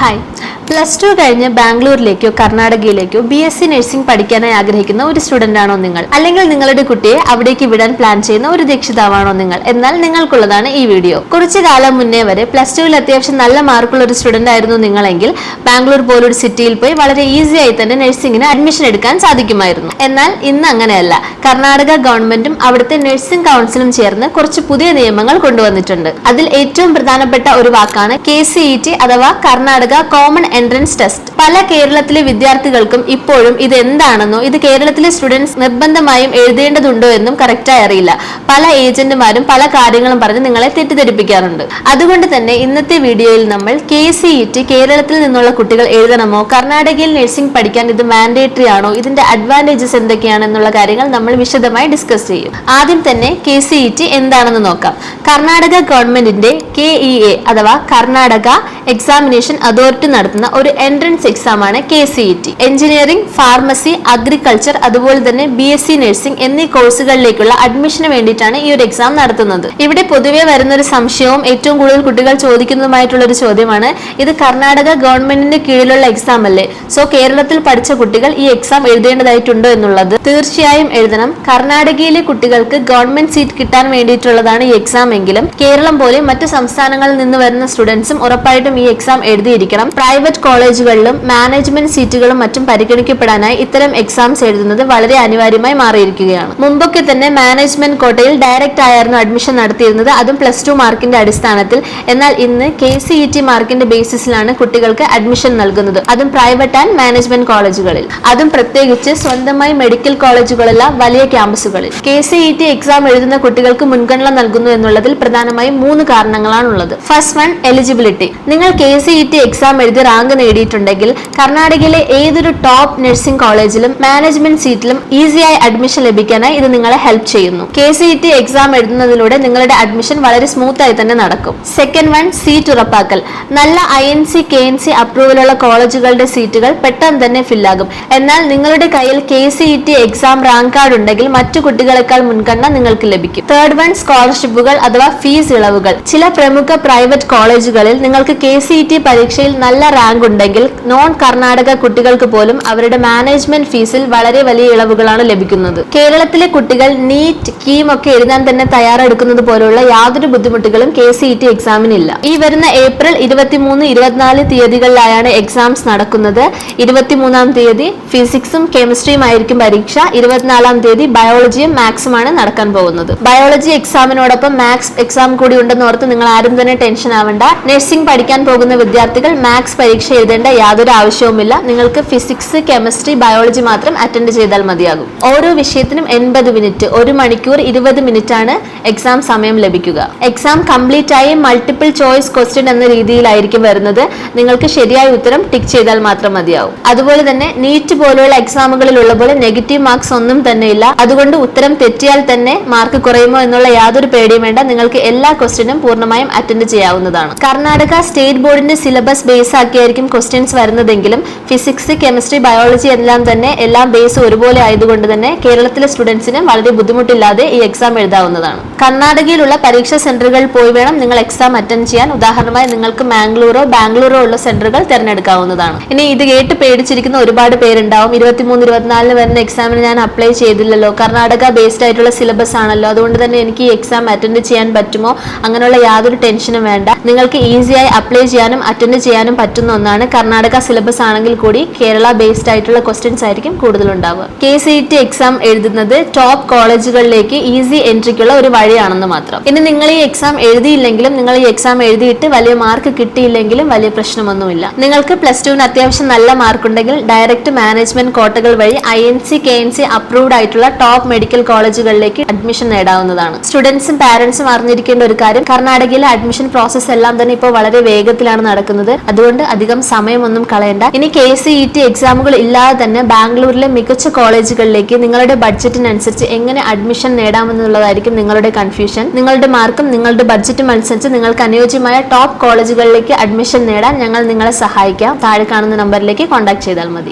Hi, plus two കഴിഞ്ഞ് ബാംഗ്ലൂരിലേക്കോ കർണാടകയിലേക്കോ BSc nursing പഠിക്കാനായി ആഗ്രഹിക്കുന്ന ഒരു സ്റ്റുഡന്റ് ആണോ നിങ്ങൾ? അല്ലെങ്കിൽ നിങ്ങളുടെ കുട്ടിയെ അവിടേക്ക് വിടാൻ പ്ലാൻ ചെയ്യുന്ന ഒരു രക്ഷിതാവാണോ നിങ്ങൾ? എന്നാൽ നിങ്ങൾക്കുള്ളതാണ് ഈ വീഡിയോ. കുറച്ചു കാലം മുന്നേ വരെ പ്ലസ് ടുവിൽ അത്യാവശ്യം നല്ല മാർക്കുള്ള ഒരു സ്റ്റുഡന്റ് ആയിരുന്നു നിങ്ങളെങ്കിൽ ബാംഗ്ലൂർ പോലൊരു സിറ്റിയിൽ പോയി വളരെ ഈസി ആയി തന്നെ നഴ്സിംഗിന് അഡ്മിഷൻ എടുക്കാൻ സാധിക്കുമായിരുന്നു. എന്നാൽ ഇന്ന് അങ്ങനെയല്ല. കർണാടക ഗവൺമെന്റും അവിടുത്തെ നഴ്സിംഗ് കൗൺസിലും ചേർന്ന് കുറച്ച് പുതിയ നിയമങ്ങൾ കൊണ്ടുവന്നിട്ടുണ്ട്. അതിൽ ഏറ്റവും പ്രധാനപ്പെട്ട ഒരു വാക്കാണ് KCET അഥവാ കർണാടക കോമൺ എൻട്രൻസ് ടെസ്റ്റ്. പല കേരളത്തിലെ വിദ്യാർത്ഥികൾക്കും ഇപ്പോഴും ഇത് എന്താണെന്നോ ഇത് കേരളത്തിലെ സ്റ്റുഡൻസ് നിർബന്ധമായും എഴുതേണ്ടതുണ്ടോ എന്നും കറക്റ്റായി അറിയില്ല. പല ഏജന്റുമാരും പല കാര്യങ്ങളും പറഞ്ഞ് നിങ്ങളെ തെറ്റിദ്ധരിപ്പിക്കാറുണ്ട്. അതുകൊണ്ട് തന്നെ ഇന്നത്തെ വീഡിയോയിൽ നമ്മൾ KCET കേരളത്തിൽ നിന്നുള്ള കുട്ടികൾ എഴുതണമോ, കർണാടകയിൽ നഴ്സിംഗ് പഠിക്കാൻ ഇത് മാൻഡേറ്ററി ആണോ, ഇതിന്റെ അഡ്വാൻറ്റേജസ് എന്തൊക്കെയാണ് എന്നുള്ള കാര്യങ്ങൾ നമ്മൾ വിശദമായി ഡിസ്കസ് ചെയ്യും. ആദ്യം തന്നെ KCET എന്താണെന്ന് നോക്കാം. കർണാടക ഗവൺമെന്റിന്റെ KEA അഥവാ കർണാടക എക്സാമിനേഷൻ അതോറിറ്റി നടത്തുന്ന ഒരു എൻട്രൻസ് എക്സാം ആണ് KCET. എഞ്ചിനീയറിംഗ്, ഫാർമസി, അഗ്രികൾച്ചർ അതുപോലെ തന്നെ BSc നഴ്സിംഗ് എന്നീ കോഴ്സുകളിലേക്കുള്ള അഡ്മിഷന് വേണ്ടിയിട്ടാണ് ഈ ഒരു എക്സാം നടത്തുന്നത്. ഇവിടെ പൊതുവെ വരുന്ന ഒരു സംശയവും ഏറ്റവും കൂടുതൽ കുട്ടികൾ ചോദിക്കുന്നതുമായിട്ടുള്ള ഒരു ചോദ്യമാണ്, ഇത് കർണാടക ഗവൺമെന്റിന്റെ കീഴിലുള്ള എക്സാം അല്ലേ, സോ കേരളത്തിൽ പഠിച്ച കുട്ടികൾ ഈ എക്സാം എഴുതേണ്ടതായിട്ടുണ്ടോ എന്നുള്ളത്. തീർച്ചയായും എഴുതണം. കർണാടകയിലെ കുട്ടികൾക്ക് ഗവൺമെന്റ് സീറ്റ് കിട്ടാൻ വേണ്ടിയിട്ടുള്ളതാണ് ഈ എക്സാം എങ്കിലും കേരളം പോലെ മറ്റു സംസ്ഥാനങ്ങളിൽ നിന്ന് വരുന്ന സ്റ്റുഡൻസും ഉറപ്പായിട്ടും ഈ എക്സാം എഴുതിയിരിക്കണം. പ്രൈവറ്റ് കോളേജുകളിലും മാനേജ്മെന്റ് സീറ്റുകളും മറ്റും പരിഗണിക്കപ്പെടാനായി ഇത്തരം എക്സാംസ് എഴുതുന്നത് വളരെ അനിവാര്യമായി മാറിയിരിക്കുകയാണ്. മുമ്പൊക്കെ തന്നെ മാനേജ്മെന്റ് കോട്ടയിൽ ഡയറക്റ്റ് ആയിരുന്നു അഡ്മിഷൻ നടത്തിയിരുന്നത്, അതും +2 മാർക്കിന്റെ അടിസ്ഥാനത്തിൽ. എന്നാൽ ഇന്ന് KCET മാർക്കിന്റെ ബേസിസിലാണ് കുട്ടികൾക്ക് അഡ്മിഷൻ നൽകുന്നത്, അതും പ്രൈവറ്റ് ആൻഡ് മാനേജ്മെന്റ് കോളേജുകളിൽ, അതും പ്രത്യേകിച്ച് സ്വന്തമായി മെഡിക്കൽ കോളേജുകളുള്ള വലിയ ക്യാമ്പസുകളിൽ. KCET എക്സാം എഴുതുന്ന കുട്ടികൾക്ക് മുൻഗണന നൽകുന്നു എന്നുള്ളതിൽ പ്രധാനമായും 3 കാരണങ്ങളാണുള്ളത്. First one, eligibility. നിങ്ങൾ KCET എക്സാം എഴുതി റാങ്ക് നേടിയിട്ടുണ്ടെങ്കിൽ കർണാടകയിലെ ഏതൊരു ടോപ്പ് നഴ്സിംഗ് കോളേജിലും മാനേജ്മെന്റ് സീറ്റിലും ഈസിയായി അഡ്മിഷൻ ലഭിക്കാനായി ഇത് നിങ്ങളെ ഹെൽപ്പ് ചെയ്യുന്നു. KCET എക്സാം എഴുതുന്നതിലൂടെ നിങ്ങളുടെ അഡ്മിഷൻ വളരെ സ്മൂത്ത് ആയി തന്നെ നടക്കും. സെക്കൻഡ് വൺ, സീറ്റ് ഉറപ്പാക്കൽ. നല്ല INC KNC അപ്രൂവലുള്ള കോളേജുകളുടെ സീറ്റുകൾ പെട്ടെന്ന് തന്നെ ഫില്ലാകും. എന്നാൽ നിങ്ങളുടെ കയ്യിൽ KCET എക്സാം റാങ്ക് കാർഡ് ഉണ്ടെങ്കിൽ മറ്റു കുട്ടികളെക്കാൾ മുൻഗണന നിങ്ങൾക്ക് ലഭിക്കും. തേർഡ് വൺ, സ്കോളർഷിപ്പുകൾ അഥവാ ഫീസ് ഇളവുകൾ. ചില പ്രമുഖ പ്രൈവറ്റ് കോളേജുകളിൽ നിങ്ങൾക്ക് KCET പരീക്ഷയിൽ നല്ല റാങ്ക് ഉണ്ടെങ്കിൽ നോൺ കർണാടക കുട്ടികൾക്ക് പോലും അവരുടെ മാനേജ്മെന്റ് ഫീസിൽ വളരെ വലിയ ഇളവുകളാണ് ലഭിക്കുന്നത്. കേരളത്തിലെ കുട്ടികൾ നീറ്റ്, കീം ഒക്കെ എഴുതാൻ തന്നെ തയ്യാറെടുക്കുന്നത് പോലുള്ള യാതൊരു ബുദ്ധിമുട്ടുകളും KCET എക്സാമിനില്ല. ഈ വരുന്ന ഏപ്രിൽ 23, 24 തീയതികളിലായാണ് എക്സാംസ് നടക്കുന്നത്. 23-ാം തീയതി ഫിസിക്സും കെമിസ്ട്രിയും ആയിരിക്കും പരീക്ഷ. 24-ാം തീയതി ബയോളജിയും മാത്സും ആണ് നടക്കാൻ പോകുന്നത്. ബയോളജി എക്സാമിനോടൊപ്പം മാത്സ് എക്സാം കൂടി ഉണ്ടെന്ന് ഓർത്ത് നിങ്ങൾ ആരും തന്നെ ടെൻഷൻ ആവണ്ട. നഴ്സിംഗ് പഠിക്കാൻ പോകുന്ന വിദ്യാർത്ഥികൾ മാത്സ് പരീക്ഷ എഴുതേണ്ട യാതൊരു ആവശ്യവുമില്ല. നിങ്ങൾക്ക് ഫിസിക്സ്, കെമിസ്ട്രി, ബയോളജി മാത്രം അറ്റൻഡ് ചെയ്താൽ മതിയാകും. ഓരോ വിഷയത്തിനും 80 മിനിറ്റ്, 1 മണിക്കൂർ 20 മിനിറ്റ് ആണ് എക്സാം സമയം ലഭിക്കുക. എക്സാം കംപ്ലീറ്റ് ആയി മൾട്ടിപ്പിൾ ചോയ്സ് ക്വസ്റ്റ്യൻ എന്ന രീതിയിലായിരിക്കും വരുന്നത്. നിങ്ങൾക്ക് ശരിയായ ഉത്തരം ടിക്ക് ചെയ്താൽ മാത്രം മതിയാവും. അതുപോലെ തന്നെ നീറ്റ് പോലുള്ള എക്സാമുകളിലുള്ള പോലെ നെഗറ്റീവ് മാർക്സ് ഒന്നും തന്നെ ഇല്ല. അതുകൊണ്ട് ഉത്തരം തെറ്റിയാൽ തന്നെ മാർക്ക് കുറയുമോ എന്നുള്ള യാതൊരു പേടിയും വേണ്ട. നിങ്ങൾക്ക് എല്ലാ ക്വസ്റ്റ്യനും പൂർണ്ണമായും അറ്റൻഡ് ചെയ്യാവുന്നതാണ്. കർണാടക സ്റ്റേറ്റ് ബോർഡിന്റെ സിലബസ് ബേസ് ആക്കിയായിരിക്കും ക്വസ്റ്റ്യൻസ് വരുന്നതെങ്കിലും ഫിസിക്സ്, കെമിസ്ട്രി, ബയോളജി എല്ലാം ബേസ് ഒരുപോലെ ആയതുകൊണ്ട് തന്നെ കേരളത്തിലെ സ്റ്റുഡൻസിന് വളരെ ബുദ്ധിമുട്ടില്ലാതെ ഈ എക്സാം എഴുതാവുന്നതാണ്. കർണാടകയിലുള്ള പരീക്ഷാ സെന്ററുകളിൽ പോയി വേണം നിങ്ങൾ എക്സാം അറ്റൻഡ് ചെയ്യാൻ. ഉദാഹരണമായി നിങ്ങൾക്ക് ബാംഗ്ലൂരോ ഉള്ള സെന്ററുകൾ തിരഞ്ഞെടുക്കാവുന്നതാണ്. ഇനി ഇത് കേട്ട് പേടിച്ചിരിക്കുന്ന ഒരുപാട് പേരുണ്ടാവും. 23, 24 വരുന്ന എക്സാമിന് ഞാൻ അപ്ലൈ ചെയ്തില്ലല്ലോ, കർണാടക ബേസ്ഡ് ആയിട്ടുള്ള സിലബസ് ആണല്ലോ, അതുകൊണ്ട് തന്നെ എനിക്ക് ഈ എക്സാം അറ്റൻഡ് ചെയ്യാൻ പറ്റുമോ? അങ്ങനെയുള്ള യാതൊരു ടെൻഷനും വേണ്ട. നിങ്ങൾക്ക് ഈസിയായി അപ്ലൈ ചെയ്യാനും അറ്റൻഡ് ചെയ്യാനും പറ്റുന്ന ഒന്നാണ്. കർണാടക സിലബസ് ആണെങ്കിൽ കൂടി കേരള ബേസ്ഡ് ആയിട്ടുള്ള ക്വസ്റ്റ്യൻസ് ആയിരിക്കും കൂടുതലുണ്ടാവുക. KCET എക്സാം എഴുതുന്നത് ടോപ്പ് കോളേജുകളിലേക്ക് ഈസി എൻട്രിക്കുള്ള ഒരു വഴിയാണെന്ന് മാത്രം. ഇനി നിങ്ങൾ ഈ എക്സാം എഴുതിയില്ലെങ്കിലും, നിങ്ങൾ ഈ എക്സാം എഴുതിയിട്ട് വലിയ മാർക്ക് കിട്ടിയില്ലെങ്കിലും വലിയ പ്രശ്നമൊന്നുമില്ല. നിങ്ങൾക്ക് +2-ന് അത്യാവശ്യം നല്ല മാർക്ക് ഉണ്ടെങ്കിൽ ഡയറക്റ്റ് മാനേജ്മെന്റ് കോട്ടകൾ വഴി INC KNC അപ്രൂവ്ഡ് ആയിട്ടുള്ള ടോപ്പ് മെഡിക്കൽ കോളേജുകളിലേക്ക് അഡ്മിഷൻ നേടാവുന്നതാണ്. സ്റ്റുഡൻസും പാരന്റ്സും അറിഞ്ഞിരിക്കേണ്ട ഒരു കാര്യം, കർണാടകയിലെ അഡ്മിഷൻ പ്രോസസ് എല്ലാം തന്നെ ഇപ്പോൾ വളരെ വേഗത്തിലാണ് നടക്കുന്നത്. അതുകൊണ്ട് അധികം സമയമൊന്നും കളയണ്ട. ഇനി KCET എക്സാമുകൾ ഇല്ലാതെ തന്നെ ബാംഗ്ലൂരിലെ മികച്ച കോളേജുകളിലേക്ക് നിങ്ങളുടെ ബഡ്ജറ്റിനനുസരിച്ച് എങ്ങനെ അഡ്മിഷൻ നേടാമെന്നുള്ളതായിരിക്കും നിങ്ങളുടെ കൺഫ്യൂഷൻ. നിങ്ങളുടെ മാർക്കും നിങ്ങളുടെ ബഡ്ജറ്റും അനുസരിച്ച് നിങ്ങൾക്ക് അനുയോജ്യമായ ടോപ്പ് കോളേജുകളിലേക്ക് അഡ്മിഷൻ നേടാൻ ഞങ്ങൾ നിങ്ങളെ സഹായിക്കാം. താഴെ കാണുന്ന നമ്പറിലേക്ക് കോൺടാക്ട് ചെയ്താൽ മതി.